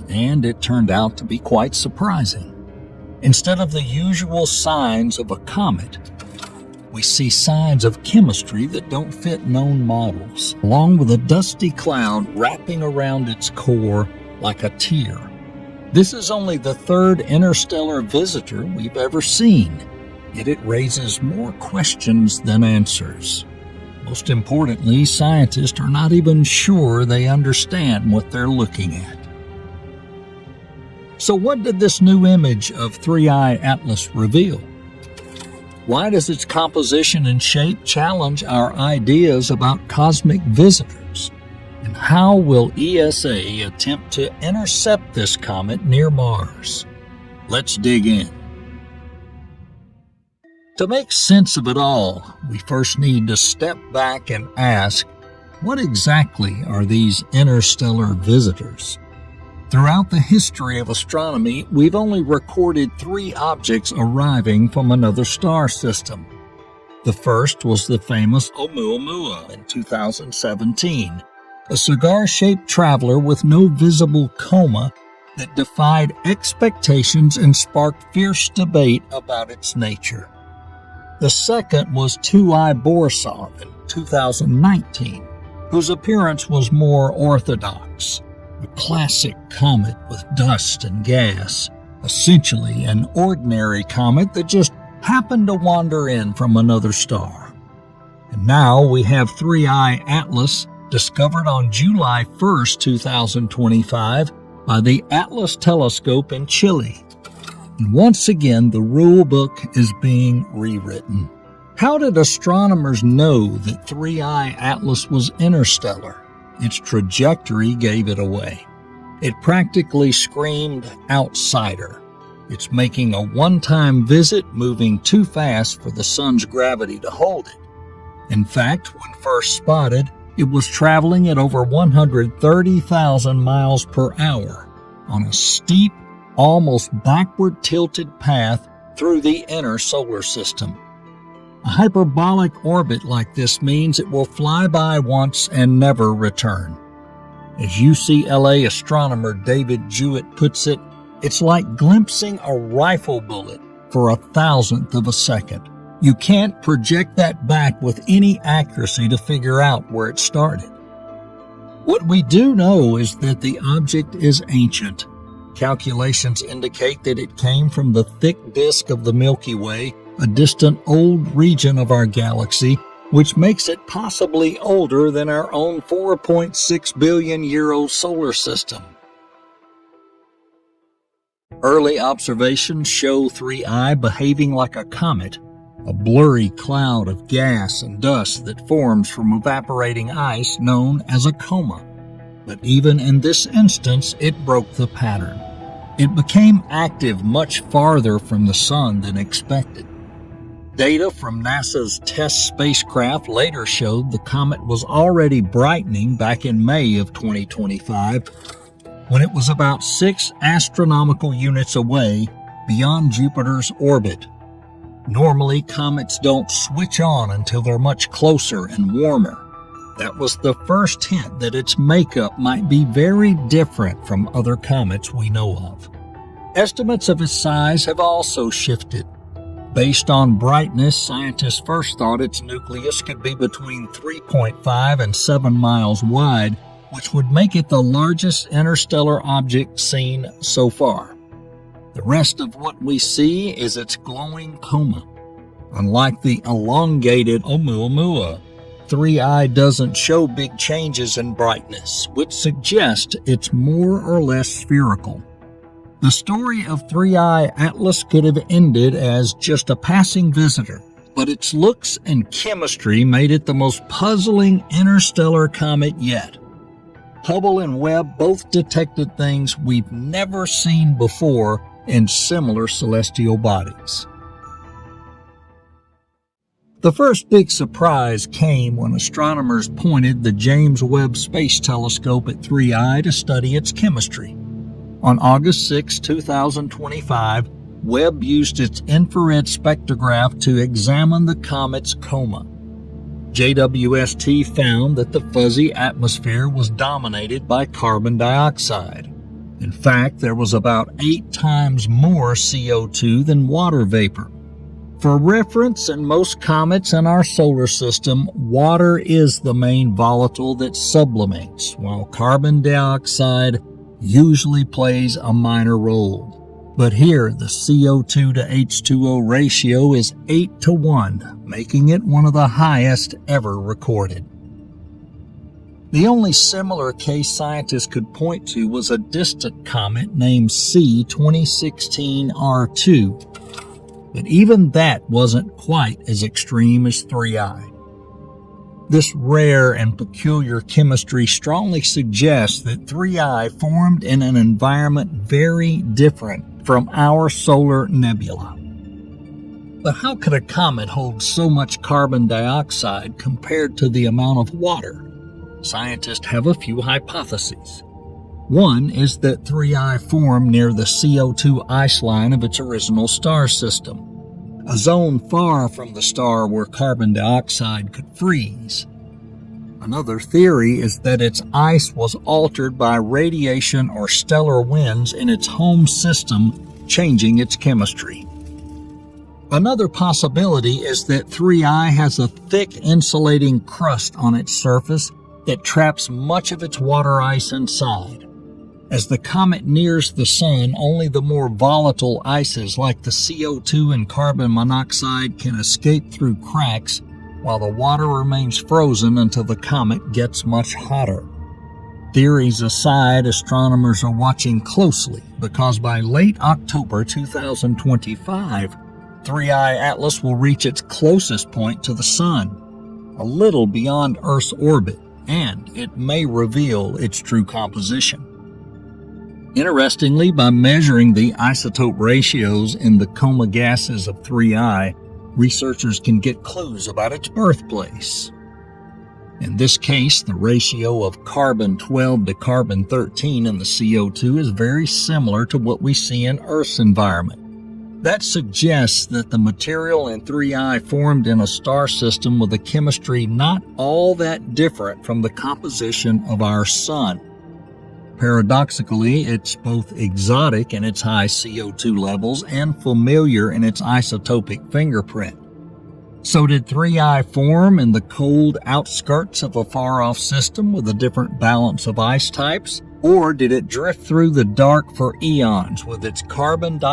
and it turned out to be quite surprising. Instead of the usual signs of a comet, we see signs of chemistry that don't fit known models, along with a dusty cloud wrapping around its core like a tear. This is only the third interstellar visitor we've ever seen, yet it raises more questions than answers. Most importantly, scientists are not even sure they understand what they're looking at. So what did this new image of 3I Atlas reveal? Why does its composition and shape challenge our ideas about cosmic visitors? And how will ESA attempt to intercept this comet near Mars? Let's dig in. To make sense of it all, we first need to step back and ask, what exactly are these interstellar visitors? Throughout the history of astronomy, we've only recorded 3 objects arriving from another star system. The first was the famous Oumuamua in 2017, a cigar-shaped traveler with no visible coma that defied expectations and sparked fierce debate about its nature. The second was 2I Borisov in 2019, whose appearance was more orthodox. A classic comet with dust and gas, essentially an ordinary comet that just happened to wander in from another star. And now we have 3I Atlas, discovered on July 1st, 2025 by the Atlas telescope in Chile. And once again, the rule book is being rewritten. How did astronomers know that 3I Atlas was interstellar? Its trajectory gave it away. It practically screamed outsider. It's making a one-time visit, moving too fast for the sun's gravity to hold it. In fact, when first spotted, it was traveling at over 130,000 miles per hour on a steep, almost backward-tilted path through the inner solar system. A hyperbolic orbit like this means it will fly by once and never return. As UCLA astronomer David Jewett puts it, it's like glimpsing a rifle bullet for 1,000th of a second. You can't project that back with any accuracy to figure out where it started. What we do know is that the object is ancient. Calculations indicate that it came from the thick disk of the Milky Way, a distant old region of our galaxy, which makes it possibly older than our own 4.6 billion-year-old solar system. Early observations show 3I behaving like a comet, a blurry cloud of gas and dust that forms from evaporating ice known as a coma. But even in this instance, it broke the pattern. It became active much farther from the sun than expected. Data from NASA's TESS spacecraft later showed the comet was already brightening back in May of 2025, when it was about 6 astronomical units away beyond Jupiter's orbit. Normally, comets don't switch on until they're much closer and warmer. That was the first hint that its makeup might be very different from other comets we know of. Estimates of its size have also shifted. Based on brightness, scientists first thought its nucleus could be between 3.5 and 7 miles wide, which would make it the largest interstellar object seen so far. The rest of what we see is its glowing coma. Unlike the elongated Oumuamua, 3I doesn't show big changes in brightness, which suggests it's more or less spherical. The story of 3I Atlas could have ended as just a passing visitor, but its looks and chemistry made it the most puzzling interstellar comet yet. Hubble and Webb both detected things we've never seen before in similar celestial bodies. The first big surprise came when astronomers pointed the James Webb Space Telescope at 3I to study its chemistry. On August 6, 2025, Webb used its infrared spectrograph to examine the comet's coma. JWST found that the fuzzy atmosphere was dominated by carbon dioxide. In fact, there was about 8 times more CO2 than water vapor. For reference, in most comets in our solar system, water is the main volatile that sublimates, while carbon dioxide usually plays a minor role. But here, the CO2 to H2O ratio is 8 to 1, making it one of the highest ever recorded. The only similar case scientists could point to was a distant comet named C2016R2, but even that wasn't quite as extreme as 3I. This rare and peculiar chemistry strongly suggests that 3I formed in an environment very different from our solar nebula. But how could a comet hold so much carbon dioxide compared to the amount of water? Scientists have a few hypotheses. One is that 3I formed near the CO2 ice line of its original star system, a zone far from the star where carbon dioxide could freeze. Another theory is that its ice was altered by radiation or stellar winds in its home system, changing its chemistry. Another possibility is that 3I has a thick insulating crust on its surface that traps much of its water ice inside. As the comet nears the sun, only the more volatile ices like the CO2 and carbon monoxide can escape through cracks, while the water remains frozen until the comet gets much hotter. Theories aside, astronomers are watching closely because by late October 2025, 3I Atlas will reach its closest point to the sun, a little beyond Earth's orbit, and it may reveal its true composition. Interestingly, by measuring the isotope ratios in the coma gases of 3I, researchers can get clues about its birthplace. In this case, the ratio of carbon-12 to carbon-13 in the CO2 is very similar to what we see in Earth's environment. That suggests that the material in 3I formed in a star system with a chemistry not all that different from the composition of our sun. Paradoxically, it's both exotic in its high CO2 levels and familiar in its isotopic fingerprint. So did 3I form in the cold outskirts of a far-off system with a different balance of ice types? Or did it drift through the dark for eons with its carbon dioxide